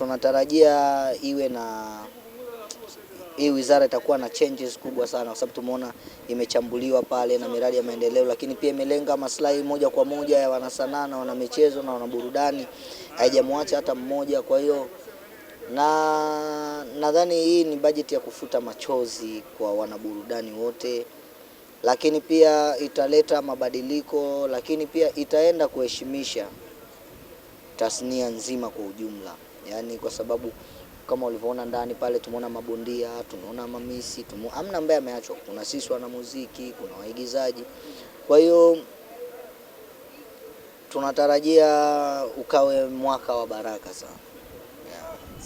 tunatarajia iwe na hii wizara itakuwa na changes kubwa sana, kwa sababu tumeona imechambuliwa pale na miradi ya maendeleo, lakini pia imelenga maslahi moja kwa moja ya wanasanaa na wanamichezo na wanaburudani, haijamwacha hata mmoja. Kwa hiyo nadhani hii ni bajeti ya kufuta machozi kwa wanaburudani wote, lakini pia italeta mabadiliko, lakini pia itaenda kuheshimisha tasnia nzima kwa ujumla. Yani kwa sababu kama ulivyoona ndani pale tumeona mabondia, tunaona mamisi, hamna ambaye ameachwa. Kuna sisi wana muziki, kuna waigizaji. Kwa hiyo tunatarajia ukawe mwaka wa baraka sana.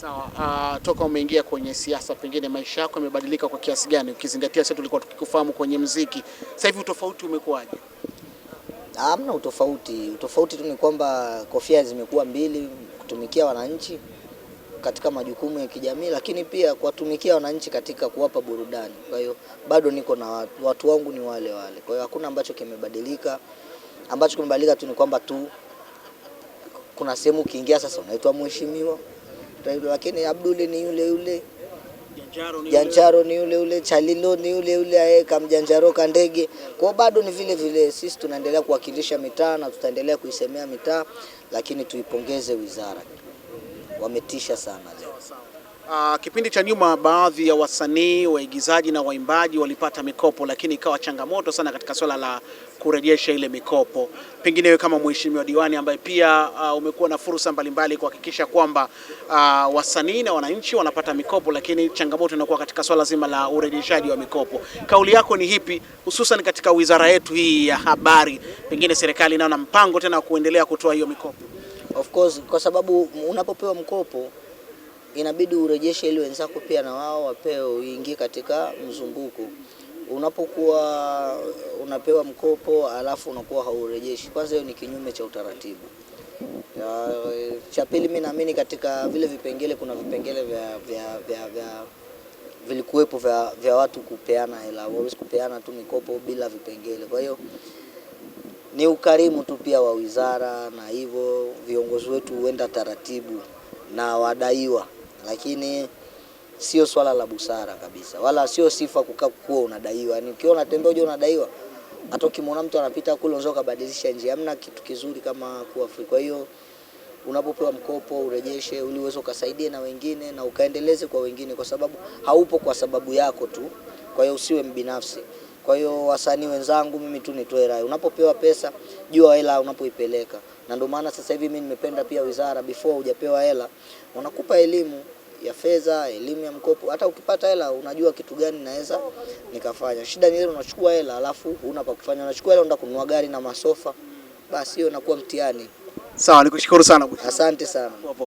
Sawa, toka umeingia kwenye siasa, pengine maisha yako yamebadilika kwa kiasi gani ukizingatia sasa tulikuwa tukikufahamu kwenye muziki? Sasa hivi utofauti umekuwaje? Hamna utofauti. Utofauti tu ni kwamba kofia zimekuwa mbili, kutumikia wananchi katika majukumu ya kijamii, lakini pia kuwatumikia wananchi katika kuwapa burudani. Kwa hiyo bado niko na watu wangu ni wale wale. Kwa hiyo hakuna ambacho kimebadilika. Ambacho kimebadilika tu ni kwamba tu kuna sehemu ukiingia sasa unaitwa mheshimiwa, lakini Abdul ni yule yule, Janjaro ni yule yule, Chalilo ni yule yule, Kamjanjaro Kandege. Kwa bado ni vile vile, sisi tunaendelea kuwakilisha mitaa na tutaendelea kuisemea mitaa, lakini tuipongeze wizara. Wametisha sana leo. Kipindi cha nyuma baadhi ya wasanii, waigizaji na waimbaji walipata mikopo, lakini ikawa changamoto sana katika swala la kurejesha ile mikopo. Pengine wewe kama mheshimiwa diwani ambaye pia umekuwa na fursa mbalimbali kuhakikisha kwamba wasanii na wananchi wanapata mikopo, lakini changamoto inakuwa katika swala zima la urejeshaji wa mikopo. Kauli yako ni hipi hususan katika wizara yetu hii ya habari? Pengine serikali inaona mpango tena kuendelea kutoa hiyo mikopo? Of course, kwa sababu unapopewa mkopo inabidi urejeshe ili wenzako pia na wao wapewe, uingie katika mzunguko. Unapokuwa unapewa mkopo alafu unakuwa haurejeshi, kwanza hiyo ni kinyume cha utaratibu. Cha pili, mimi naamini katika vile vipengele kuna vipengele vya vilikuwepo vya watu kupeana hela. Hawezi kupeana tu mikopo bila vipengele. Kwa hiyo ni ukarimu tu pia wa wizara, na hivyo viongozi wetu huenda taratibu na wadaiwa, lakini sio swala la busara kabisa, wala sio sifa kukaa kuwa unadaiwa. Ni ukiona unatembea uje unadaiwa, hata ukimwona mtu anapita kule unaweza kubadilisha njia. Hamna kitu kizuri kama kuwa free. Kwa hiyo unapopewa mkopo urejeshe ili uweze kusaidia na wengine na ukaendeleze kwa wengine, kwa sababu haupo kwa sababu yako tu. Kwa hiyo usiwe mbinafsi. Kwa hiyo wasanii wenzangu, mimi tu nitoe rai, unapopewa pesa jua hela unapoipeleka. Na ndio maana sasa hivi mimi nimependa pia wizara, before hujapewa hela unakupa elimu ya fedha, elimu ya mkopo. Hata ukipata hela unajua kitu gani naweza nikafanya. Shida ni ile unachukua hela alafu huna pa kufanya. Unachukua hela unaenda kununua gari na masofa, basi hiyo inakuwa mtihani. Sawa, nikushukuru sana. Asante sana.